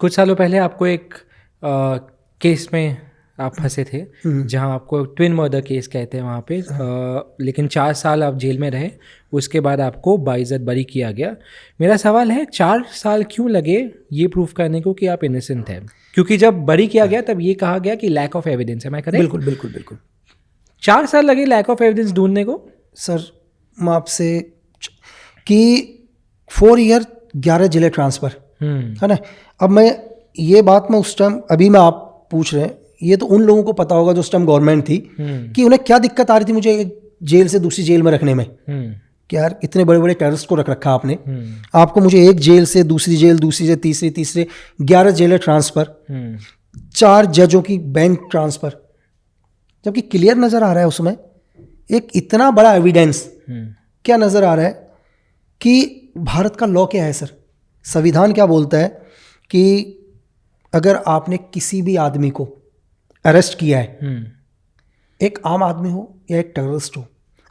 कुछ सालों पहले आपको एक केस में आप फंसे थे जहां आपको ट्विन मर्डर केस कहते हैं वहाँ पे, लेकिन 4 साल आप जेल में रहे। उसके बाद आपको बाइज्जत बरी किया गया। मेरा सवाल है 4 साल क्यों लगे ये प्रूफ करने को कि आप इनोसेंट हैं? क्योंकि जब बरी किया गया तब ये कहा गया कि लैक ऑफ एविडेंस है, मैं करेक्ट? बिल्कुल बिल्कुल बिल्कुल। 4 साल लगे लैक ऑफ एविडेंस ढूंढने को? सर मैं आपसे कि 4 ईयर 11 जिले ट्रांसफ़र है ना। अब मैं ये बात मैं उस टाइम, अभी मैं आप पूछ रहे हैं, ये तो उन लोगों को पता होगा जो उस टाइम गवर्नमेंट थी कि उन्हें क्या दिक्कत आ रही थी मुझे एक जेल से दूसरी जेल में रखने में। कि यार इतने बड़े बड़े टेररिस्ट को रख रखा आपने, आपको मुझे एक जेल से दूसरी जेल, दूसरी से तीसरे 11 जेलें ट्रांसफ़र, 4 जजों की बेंच ट्रांसफ़र, जबकि क्लियर नज़र आ रहा है उसमें एक इतना बड़ा एविडेंस। क्या नज़र आ रहा है कि भारत का लॉ क्या है सर, संविधान क्या बोलता है कि अगर आपने किसी भी आदमी को अरेस्ट किया है, एक आम आदमी हो या एक टेररिस्ट हो,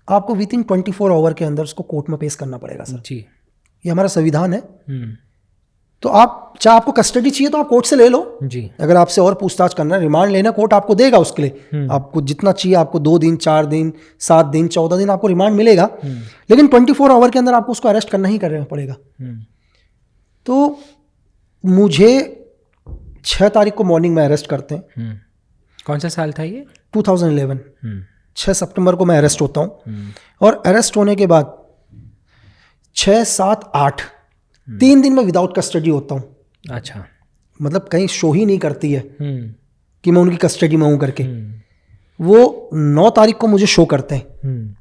आपको विद इन 24 आवर के अंदर उसको कोर्ट में पेश करना पड़ेगा सर जी। ये हमारा संविधान है। तो आप चाहे आपको कस्टडी चाहिए तो आप कोर्ट से ले लो जी। अगर आपसे और पूछताछ करना है, रिमांड लेना, कोर्ट आपको देगा उसके लिए। आपको जितना चाहिए, आपको 2 दिन, 4 दिन, 7 दिन, 14 दिन आपको रिमांड मिलेगा, लेकिन 24 आवर के अंदर आपको उसको अरेस्ट करना ही करना पड़ेगा। तो मुझे 6 तारीख को मॉर्निंग में अरेस्ट करते हैं। कौन सा साल था ये? 2011। 6 सितंबर को मैं अरेस्ट होता हूँ और अरेस्ट होने के बाद 6, 7, 8 3 दिन में विदाउट कस्टडी होता हूँ। अच्छा, मतलब कहीं शो ही नहीं करती है कि मैं उनकी कस्टडी में हूँ करके। वो 9 तारीख को मुझे शो करते हैं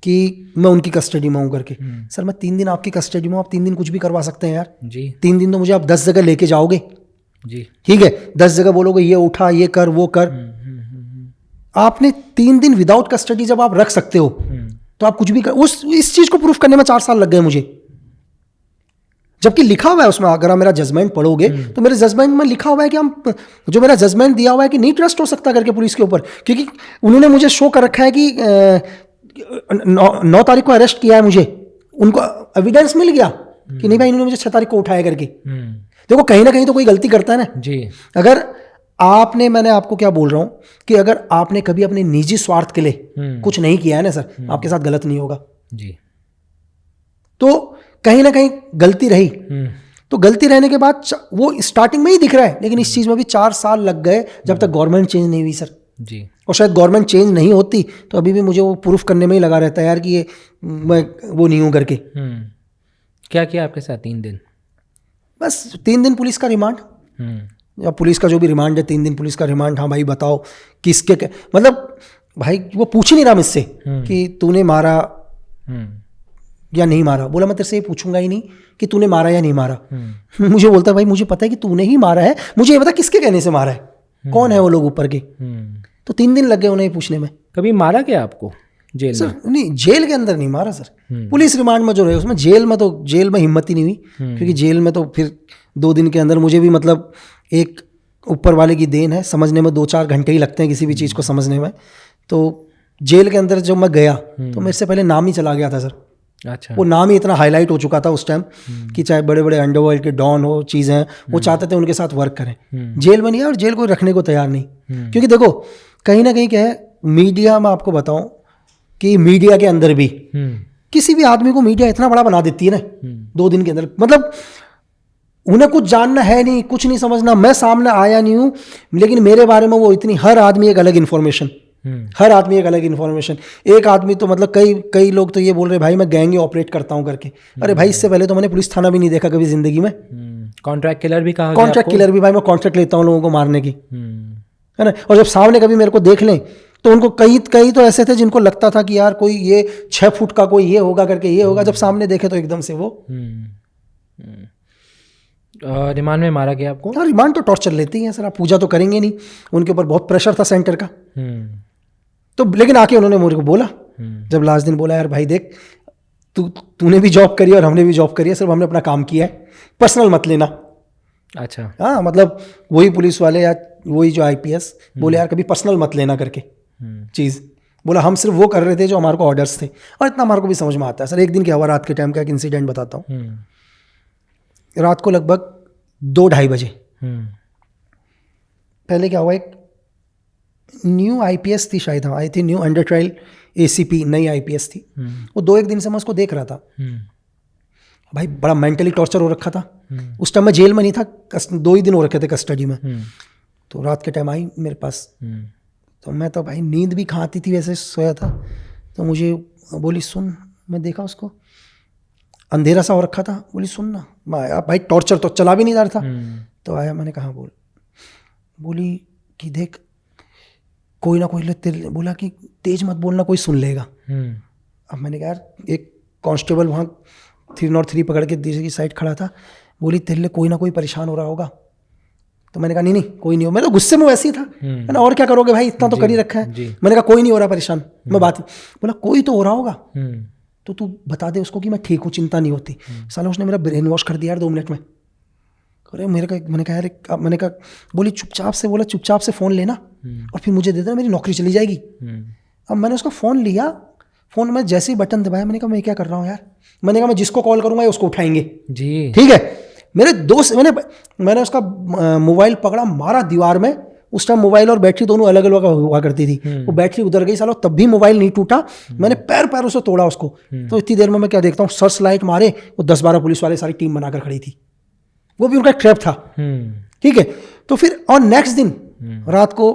कि मैं उनकी कस्टडी में हूँ करके। सर मैं 3 दिन आपकी कस्टडी में हूँ, आप 3 दिन कुछ भी करवा सकते हैं यार जी। 3 दिन तो मुझे आप 10 जगह लेके जाओगे जी, ठीक है, 10 जगह बोलोगे ये उठा, ये कर, वो कर। आपने 3 दिन विदाउट कस्टडी जब आप रख सकते हो तो आप कुछ भी कर, इस चीज को प्रूफ करने में 4 साल लग गए मुझे। जबकि लिखा हुआ है उसमें, अगर आप मेरा जजमेंट पढ़ोगे तो मेरे जजमेंट में लिखा हुआ है कि हम जो मेरा जजमेंट दिया हुआ है कि नहीं ट्रस्ट हो सकता करके पुलिस के ऊपर, क्योंकि उन्होंने मुझे शो कर रखा है कि 9 तारीख को अरेस्ट किया है मुझे, उनको एविडेंस मिल गया कि नहीं भाई इन्होंने मुझे 6 तारीख को उठाया करके। देखो कहीं ना कहीं तो कोई गलती करता है ना जी। अगर आपने, मैंने आपको क्या बोल रहा हूं कि अगर आपने कभी अपने निजी स्वार्थ के लिए कुछ नहीं किया है ना सर, आपके साथ गलत नहीं होगा जी। तो कहीं ना कहीं गलती रही, तो गलती रहने के बाद वो स्टार्टिंग में ही दिख रहा है, लेकिन इस चीज में भी 4 साल लग गए जब तक गवर्नमेंट चेंज नहीं हुई सर जी। और शायद गवर्नमेंट चेंज नहीं होती तो अभी भी मुझे वो प्रूफ करने में ही लगा रहता है यार कि ये मैं वो नहीं हूं करके। क्या किया आपके साथ 3 दिन? बस 3 दिन पुलिस का रिमांड, या पुलिस का जो भी रिमांड है 3 दिन पुलिस का रिमांड। हाँ भाई बताओ किसके, मतलब भाई वो पूछ ही नहीं रहा मुझसे कि तूने मारा या नहीं मारा। बोला मैं तेरे से ये पूछूंगा ही नहीं कि तूने मारा या नहीं मारा। मुझे बोलता है भाई मुझे पता है कि तूने ही मारा है, मुझे ये बता किसके कहने से मारा है, कौन है वो लोग ऊपर के। तो 3 दिन लग गए उन्हें पूछने में। कभी मारा क्या आपको जेल सर में? नहीं, जेल के अंदर नहीं मारा सर, पुलिस रिमांड में जो रहे उसमें। जेल में हिम्मत ही नहीं हुई, क्योंकि जेल में तो फिर 2 दिन के अंदर मुझे भी, मतलब एक ऊपर वाले की देन है, समझने में 2-4 घंटे ही लगते हैं किसी भी चीज़ को समझने में। तो जेल के अंदर जब मैं गया तो मेरे से पहले नाम ही चला गया था सर। अच्छा। वो नाम ही इतना हाईलाइट हो चुका था उस टाइम कि चाहे बड़े बड़े अंडरवर्ल्ड के डॉन हो, चीज़ें हैं, वो चाहते थे उनके साथ वर्क करें। जेल में नहीं है और जेल को रखने को तैयार नहीं, क्योंकि देखो कहीं ना कहीं क्या है, मीडिया में आपको बताऊं कि मीडिया के अंदर भी किसी भी आदमी को मीडिया इतना बड़ा बना देती है ना 2 दिन के अंदर। मतलब उन्हें कुछ जानना है नहीं, कुछ नहीं समझना, मैं सामने आया नहीं हूं लेकिन मेरे बारे में वो इतनी, हर आदमी एक अलग इन्फॉर्मेशन, हर आदमी एक अलग इन्फॉर्मेशन। एक आदमी तो मतलब कई लोग तो ये बोल रहे भाई मैं गैंग ऑपरेट करता हूं करके। अरे भाई इससे पहले तो मैंने पुलिस थाना भी नहीं देखा कभी जिंदगी में। कॉन्ट्रैक्ट किलर भी कहा, कॉन्ट्रैक्ट किलर भी, भाई मैं कॉन्ट्रैक्ट लेता हूँ लोगों को मारने की, है ना। और जब सामने कभी मेरे को देख लें तो उनको कई तो ऐसे थे जिनको लगता था कि यार कोई ये 6 फुट का कोई ये होगा करके, ये होगा, जब सामने देखे तो एकदम से वो। रिमांड में मारा गया आपको? हाँ, रिमांड तो टॉर्चर लेती हैं सर, आप पूजा तो करेंगे नहीं, उनके ऊपर बहुत प्रेशर था सेंटर का। तो लेकिन आके उन्होंने मुझे को बोला जब लास्ट दिन, बोला यार भाई देख तूने भी जॉब करी और हमने भी जॉब करी है, सिर्फ हमने अपना काम किया है, पर्सनल मत लेना। अच्छा। हाँ, मतलब वही पुलिस वाले या वही जो IPS बोले यार कभी पर्सनल मत लेना करके चीज़। बोला हम सिर्फ वो कर रहे थे जो हमारे को ऑर्डर्स थे, और इतना हमारे को भी समझ में आता है सर। एक दिन क्या हुआ, रात के टाइम का एक इंसिडेंट बताता हूँ। रात को लगभग 2-2:30 बजे पहले क्या हुआ, एक न्यू आईपीएस थी शायद, आई थी न्यू अंडर ट्रायल एसीपी, नई आईपीएस थी। वो 2-1 दिन से मैं उसको देख रहा था, भाई बड़ा मेंटली टॉर्चर हो रखा था। उस टाइम मैं जेल में नहीं था, 2 ही दिन हो रखे थे कस्टडी में। तो रात के टाइम आई मेरे पास, तो मैं तो भाई नींद भी कहाँ आती थी, वैसे सोया था। तो मुझे बोली सुन, मैं देखा उसको, अंधेरा सा हो रखा था। बोली सुन ना, मैं आया, भाई टॉर्चर तो चला भी नहीं जा रहा था। तो आया, मैंने कहा बोल। बोली कि देख कोई ना कोई तेरे, बोला कि तेज मत बोलना, कोई सुन लेगा। अब मैंने कहा यार, एक कांस्टेबल वहाँ 303 पकड़ के दूसरी साइड खड़ा था। बोली तेरे लिए कोई ना कोई परेशान हो रहा होगा। तो मैंने कहा नहीं कोई नहीं हो। मैं तो गुस्से में वैसे ही था, मैंने और क्या करोगे भाई, इतना तो कर ही रखा है। मैंने कहा कोई नहीं हो रहा परेशान, मैं बात। बोला कोई तो हो रहा होगा, तो तू बता दे उसको कि मैं ठीक हूँ, चिंता नहीं होती। साला उसने मेरा ब्रेन वॉश कर दिया यार 2 मिनट में। अरे मैंने कहा यार, मैंने कहा, बोली चुपचाप से, बोला चुपचाप से फ़ोन लेना और फिर मुझे दे देना, मेरी नौकरी चली जाएगी। अब मैंने उसका फ़ोन लिया, फ़ोन में जैसे ही बटन दबाया, मैंने कहा मैं क्या कर रहा हूँ यार। मैंने कहा मैं जिसको कॉल करूँगा उसको उठाएंगे जी, ठीक है। मेरे दोस्त, मैंने उसका मोबाइल पकड़ा, मारा दीवार में। उस टाइम मोबाइल और बैटरी दोनों अलग अलग हुआ करती थी। वो बैटरी उधर गई सालो, तब भी मोबाइल नहीं टूटा। मैंने पैरों से तोड़ा उसको। तो इतनी देर में मैं क्या देखता हूँ, सर्च लाइट मारे, वो 10-12 पुलिस वाले सारी टीम बनाकर खड़ी थी। वो भी उनका ट्रैप था, ठीक है। तो फिर और नेक्स्ट दिन रात को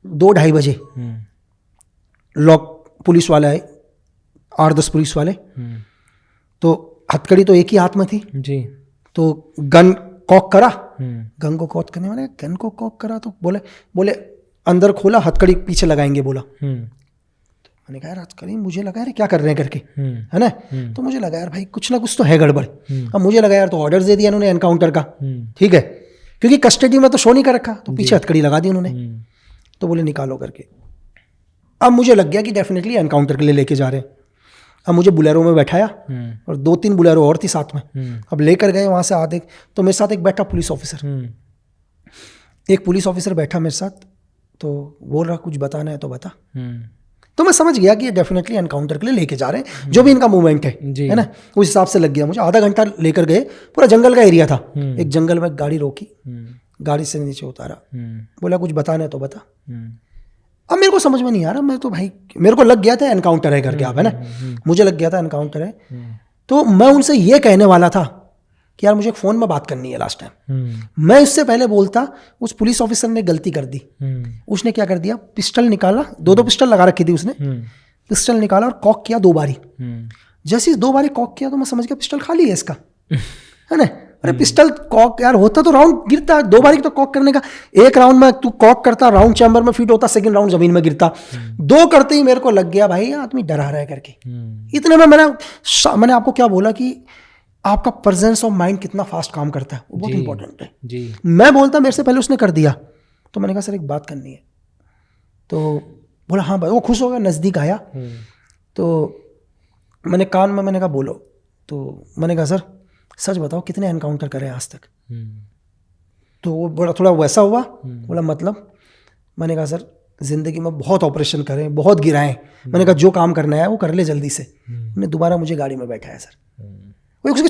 2-2:30 बजे लॉक पुलिस वाले आए, 8-10 पुलिस वाले। तो हथकड़ी तो एक ही हाथ में थी जी। तो गन कॉक करा, गन को कॉक करने वाले, गन को कॉक करा तो बोले अंदर खोला, हथकड़ी पीछे लगाएंगे बोला। तो मैंने कहा यार हथकड़ी, मुझे लगा यार क्या कर रहे हैं करके, है ना। तो मुझे लगा यार भाई कुछ ना कुछ तो है गड़बड़। अब मुझे लगा यार तो ऑर्डर दे दिया उन्होंने एनकाउंटर का, ठीक है, क्योंकि कस्टडी में तो शो नहीं कर रखा, तो पीछे हथकड़ी लगा दी उन्होंने। तो बोले निकालो करके। अब मुझे लग गया कि डेफिनेटली एनकाउंटर के लिए लेके जा रहे हैं। अब मुझे बुलेरो में बैठाया और 2-3 बुलेरो और थी साथ में। अब लेकर गए वहाँ से आधे, तो मेरे साथ एक बैठा पुलिस ऑफिसर, एक पुलिस ऑफिसर बैठा मेरे साथ। तो बोल रहा कुछ बताना है तो बता। तो मैं समझ गया कि ये डेफिनेटली एनकाउंटर के लिए लेके जा रहे हैं, जो भी इनका मूवमेंट है ना, उस हिसाब से लग गया मुझे। आधा घंटा लेकर गए, पूरा जंगल का एरिया था। एक जंगल में गाड़ी रोकी, गाड़ी से नीचे उतारा, बोला कुछ बताना है तो बता। अब मेरे को समझ में नहीं आ रहा, मैं तो भाई मेरे को लग गया था एनकाउंटर है करके, आप है ना, मुझे लग गया था एनकाउंटर है। तो मैं उनसे ये कहने वाला था कि यार मुझे एक फ़ोन में बात करनी है लास्ट टाइम। मैं इससे पहले बोलता, उस पुलिस ऑफिसर ने गलती कर दी। उसने क्या कर दिया, पिस्टल निकाला, 2 पिस्टल लगा रखी थी उसने। पिस्टल निकाला और कॉक किया 2 बारी। जैसे ही 2 बारी कॉक किया तो मैं समझ गया पिस्टल खाली है इसका, है ना। अरे पिस्टल कॉक यार होता तो राउंड गिरता, 2 बारी तो कॉक करने का। एक राउंड में तू कॉक करता, राउंड चैम्बर में फिट होता, सेकंड राउंड जमीन में गिरता। 2 करते ही मेरे को लग गया भाई आदमी डरा रहा है करके। इतने में मैंने आपको क्या बोला कि आपका प्रेजेंस ऑफ माइंड कितना फास्ट काम करता है, वो बहुत इंपॉर्टेंट है जी। मैं बोलता मेरे से पहले उसने कर दिया। तो मैंने कहा सर एक बात करनी है। तो बोला हाँ भाई, वो खुश हो गया, नज़दीक आया। तो मैंने कान में मैंने कहा बोलो। तो मैंने कहा सर सच बताओ कितने एनकाउंटर करे आज तक। तो वो बोला थोड़ा वैसा हुआ, बोला मतलब। मैंने कहा सर जिंदगी में बहुत ऑपरेशन करे, बहुत गिराए। मैंने कहा जो काम करना है वो कर ले जल्दी से। उन्होंने दोबारा मुझे गाड़ी में बैठाया सर, वो उसकी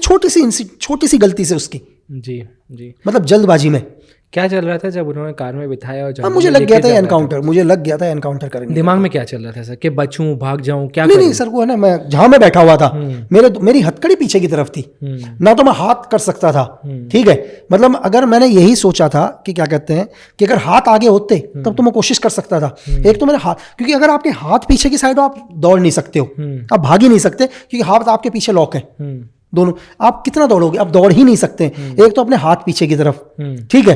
छोटी सी गलती से उसकी जी मतलब जल्दबाजी में। क्या चल रहा था जब उन्होंने कार में बिठाया और मुझे लग गया था एनकाउंटर, मुझे लग गया था एनकाउंटर करेंगे। दिमाग में क्या चल रहा था सर कि बचूं, भाग जाऊं, क्या नहीं सर, वो है ना, मैं जहां मैं बैठा हुआ था मेरी हथकड़ी पीछे की तरफ थी ना, तो मैं हाथ कर सकता था, ठीक है। मतलब अगर मैंने यही सोचा था कि क्या कहते हैं कि अगर हाथ आगे होते तब तो मैं कोशिश कर सकता था। एक तो मेरे हाथ, क्योंकि अगर आपके हाथ पीछे की साइड हो आप दौड़ नहीं सकते हो, आप भाग ही नहीं सकते, क्योंकि हाथ आपके पीछे लॉक है दोनों। आप कितना दौड़ोगे, आप दौड़ ही नहीं सकते। एक तो अपने हाथ पीछे की तरफ, ठीक है,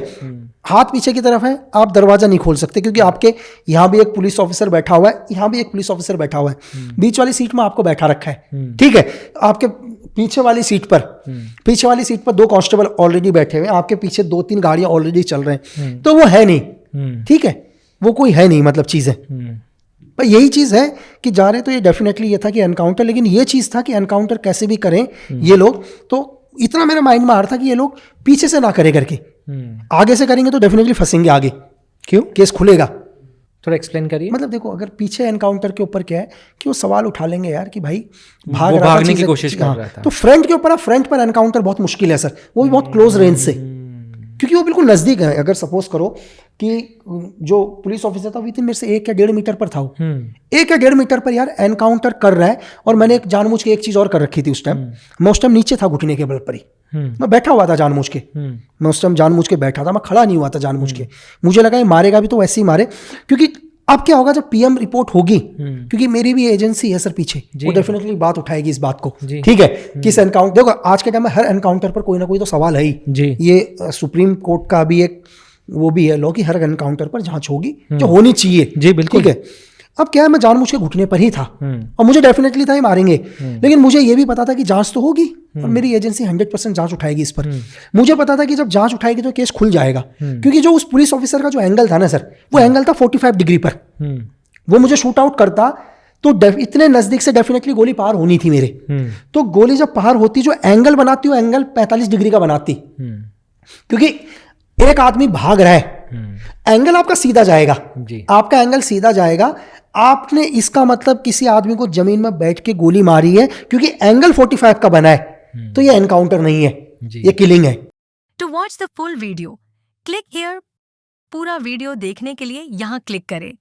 हाथ पीछे की तरफ है, आप दरवाजा नहीं खोल सकते, क्योंकि आपके यहाँ भी एक पुलिस ऑफिसर बैठा हुआ है, यहाँ भी एक पुलिस ऑफिसर बैठा हुआ है, बीच वाली सीट में आपको बैठा रखा है, ठीक है। आपके पीछे वाली सीट पर 2 कांस्टेबल ऑलरेडी बैठे हुए हैं, आपके पीछे 2-3 गाड़ियां ऑलरेडी चल रहे हैं, तो वो है नहीं, ठीक है, वो कोई है नहीं, मतलब चीज़ है। पर यही चीज़ है कि जा रहे तो ये डेफिनेटली ये था कि एनकाउंटर, लेकिन ये चीज़ था कि एनकाउंटर कैसे भी करें ये लोग। तो इतना मेरे माइंड में आ रहा था कि ये लोग पीछे से ना करें करके, आगे से करेंगे तो डेफिनेटली फंसेंगे आगे। क्यों? केस खुलेगा। थोड़ा एक्सप्लेन करिए। मतलब देखो, अगर पीछे एनकाउंटर के ऊपर क्या है कि वो सवाल उठा लेंगे यार कि भाई भागने की कोशिश कर रहा था। तो फ्रंट के ऊपर, फ्रंट पर एनकाउंटर बहुत मुश्किल है सर, वो भी बहुत क्लोज रेंज से, क्योंकि वो बिल्कुल नज़दीक है। अगर सपोज करो कि जो पुलिस ऑफिसर था विद इन मेरे से 1 या 1.5 मीटर पर था, वो 1 या 1.5 मीटर पर यार एनकाउंटर कर रहा है। और मैंने एक जानबूझ के एक चीज़ और कर रखी थी उस टाइम, मैं उस टाइम नीचे था घुटने के बल पर ही, मैं बैठा हुआ था जानबूझ के, मैं उस टाइम जानबूझ के बैठा था, मैं खड़ा नहीं हुआ था जानबूझ के। मुझे लगा ये मारेगा भी तो वैसे ही मारे, क्योंकि अब क्या होगा जब पीएम रिपोर्ट होगी, क्योंकि मेरी भी एजेंसी है सर पीछे, वो डेफिनेटली बात उठाएगी इस बात को, ठीक है। किस एनकाउंटर, देखो आज के टाइम में हर एनकाउंटर पर कोई ना कोई तो सवाल है ही। ये सुप्रीम कोर्ट का भी एक वो भी है लॉ कि हर एनकाउंटर पर जांच होगी, जो होनी चाहिए, जी बिल्कुल, ठीक है। अब क्या है, मैं जानबूझ के घुटने पर ही था और मुझे डेफिनेटली था ही मारेंगे, लेकिन मुझे ये भी पता था कि जांच तो होगी और मेरी एजेंसी 100% जांच उठाएगी इस पर। मुझे पता था कि जब जांच उठाएगी तो केस खुल जाएगा, क्योंकि जो उस पुलिस ऑफिसर का जो एंगल था ना सर, वो एंगल था 45 डिग्री पर। वो मुझे शूट आउट करता तो इतने नजदीक से डेफिनेटली गोली पार होनी थी मेरे। तो गोली जब पार होती, जो एंगल बनाती, वो एंगल 45 डिग्री का बनाती, क्योंकि एक आदमी भाग रहा है, एंगल आपका सीधा जाएगा, आपका एंगल सीधा जाएगा। आपने इसका मतलब किसी आदमी को जमीन में बैठ के गोली मारी है, क्योंकि एंगल 45 का बना है, तो ये एनकाउंटर नहीं है, ये किलिंग है। To watch the full video click here. पूरा वीडियो देखने के लिए यहाँ क्लिक करें।